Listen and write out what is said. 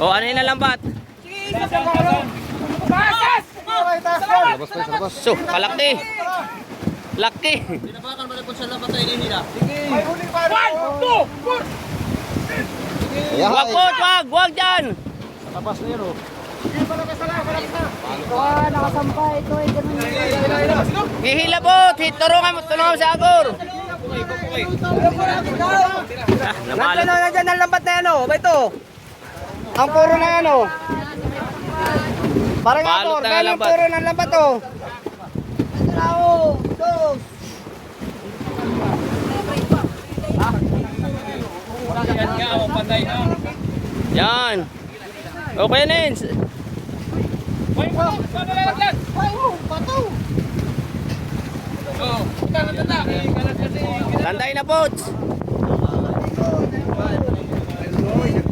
O, ano yun na lambat? So, kalaki. Laki. Binabakan mo na kung saan lang patay ni nila. Wag dyan. Tapos na yun oh. Nakasampay ito ay ganun. Hihilabot. Tulungan mo sa agor. Nandiyan ang lambat na yan oh. Ba ito? Ang puro na yan oh. Parang Balot agor. na Kaya ang lambat. puro ng lambat oh. Yan. Okay na yun. Tandai na, Pots.